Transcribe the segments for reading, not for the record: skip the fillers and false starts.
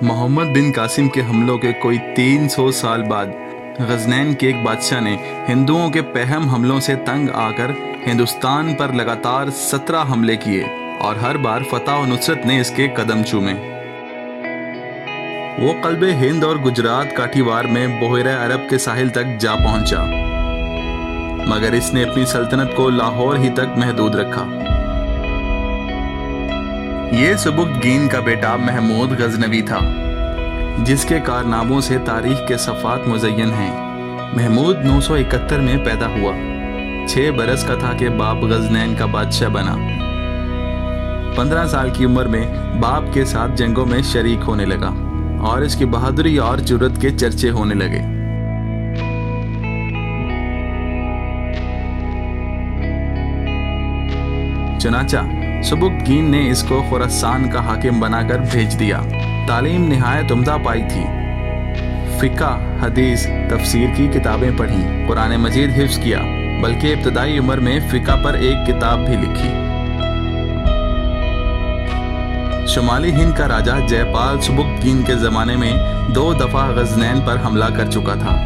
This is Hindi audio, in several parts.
मोहम्मद बिन कासिम के हमलों के कोई 300 साल बाद गजनैन के एक बादशाह ने हिंदुओं के पहम हमलों से तंग आकर हिंदुस्तान पर लगातार 17 हमले किए और हर बार फतह और नुसरत ने इसके कदम चूमे। वो कल्बे हिंद और गुजरात काठीवार में बहरे अरब के साहिल तक जा पहुंचा, मगर इसने अपनी सल्तनत को लाहौर ही तक महदूद रखा। ये सुबुक्तगीन का बेटा महमूद गजनवी था, जिसके कारनामों से तारीख के सफ़ात मुज़य्यन हैं। महमूद 971 में पैदा हुआ। 6 बरस का था कि बाप गजनैन का बादशाह बना। 15 साल की उम्र में बाप के साथ जंगों में शरीक होने लगा और इसकी बहादुरी और जुर्रत के चर्चे होने लगे। चुनाचा सुबुक्तगीन ने इसको खुरासान का हाकिम बनाकर भेज दिया। तालीम निहायत उम्दा पाई थी। फिका, हदीस, तफसीर की किताबें पढ़ी, कुरान मजीद हिफ्ज़ किया, बल्कि इब्तदाई उम्र में फिका पर एक किताब भी लिखी। शुमाली हिंद का राजा जयपाल सुबुक्तगीन के ज़माने में 2 दफ़ा गजनैन पर हमला कर चुका था।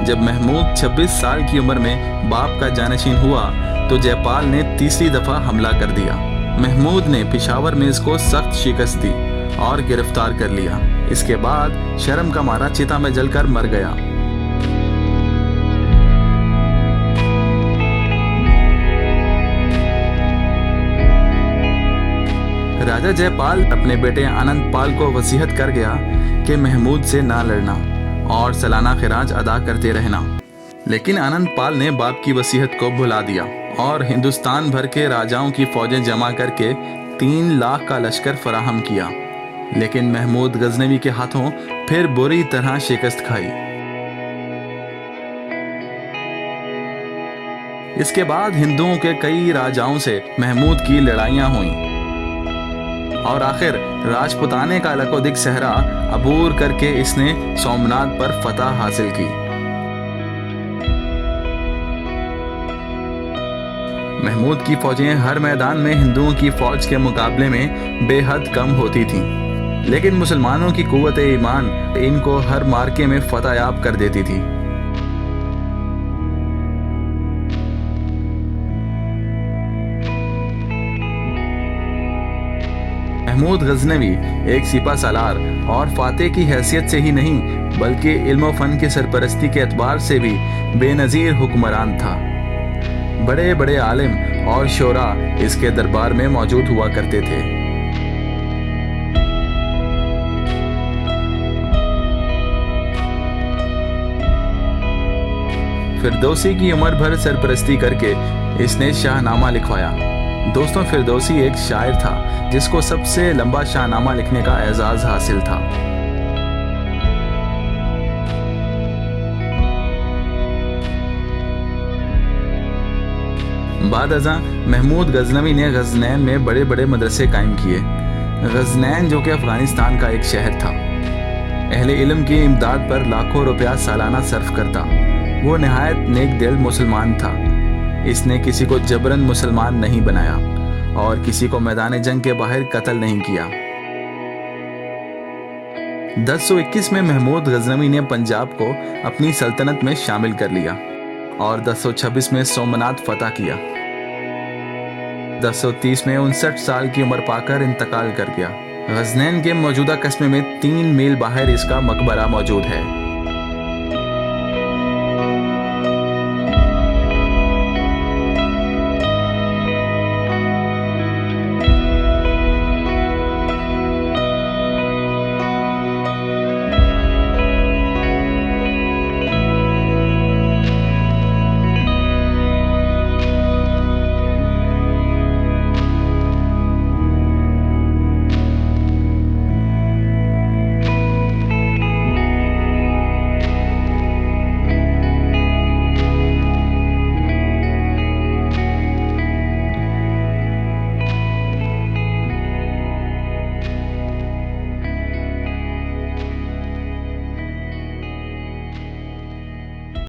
जब महमूद 26 साल की उम्र में बाप का जानशीन हुआ तो जयपाल ने तीसरी दफा हमला कर दिया। महमूद ने पिशावर में इसको सख्त शिकस्त दी और गिरफ्तार कर लिया। इसके बाद शर्म का मारा चिता में जलकर मर गया। राजा जयपाल अपने बेटे आनंदपाल को वसीयत कर गया कि महमूद से ना लड़ना और सालाना खिराज अदा करते रहना। लेकिन आनंदपाल ने बाप की वसीयत को भुला दिया और हिंदुस्तान भर के राजाओं की फौजें जमा करके 3 लाख का लश्कर फराहम किया। लेकिन महमूद गजनवी के हाथों फिर बुरी तरह शिकस्त खाई। इसके बाद हिंदुओं के कई राजाओं से महमूद की लड़ाइयां हुईं और आखिर राजपुताने का लकोदिक सहरा अबूर करके इसने सोमनाथ पर फतह हासिल की। महमूद की फौजें हर मैदान में हिंदुओं की फौज के मुकाबले में बेहद कम होती थीं, लेकिन मुसलमानों की कुव्वत ईमान इनको हर मार्के में फतह याब कर देती थी। महमूद गजनवी एक सिपा सालार और फातेह की हैसियत से ही नहीं बल्कि इल्म व फन की सरपरस्ती के एतबार से भी बेनज़ीर हुक्मरान था। बड़े बड़े आलिम और शोरा इसके दरबार में मौजूद हुआ करते थे। फिरदौसी की उम्र भर सरपरस्ती करके इसने शाहनामा लिखवाया। दोस्तों, फिरदौसी एक शायर था जिसको सबसे लंबा शाहनामा लिखने का एजाज हासिल था। बाद अज़ां महमूद गजनवी ने गजनैन में बड़े बड़े मदरसे कायम किए। गजनैन जो कि अफगानिस्तान का एक शहर था, अहले इल्म की इमदाद पर लाखों रुपया सालाना सर्फ करता। वो नहायत नेक दिल मुसलमान था। इसने किसी को जबरन मुसलमान नहीं बनाया और किसी को मैदान जंग के बाहर कत्ल नहीं किया। 1021 में महमूद गजनवी ने पंजाब को अपनी सल्तनत में शामिल कर लिया और 1026 में सोमनाथ फतह किया। 1030 में 59 साल की उम्र पाकर इंतकाल कर गया। गजनैन के मौजूदा कस्बे में 3 मील बाहर इसका मकबरा मौजूद है।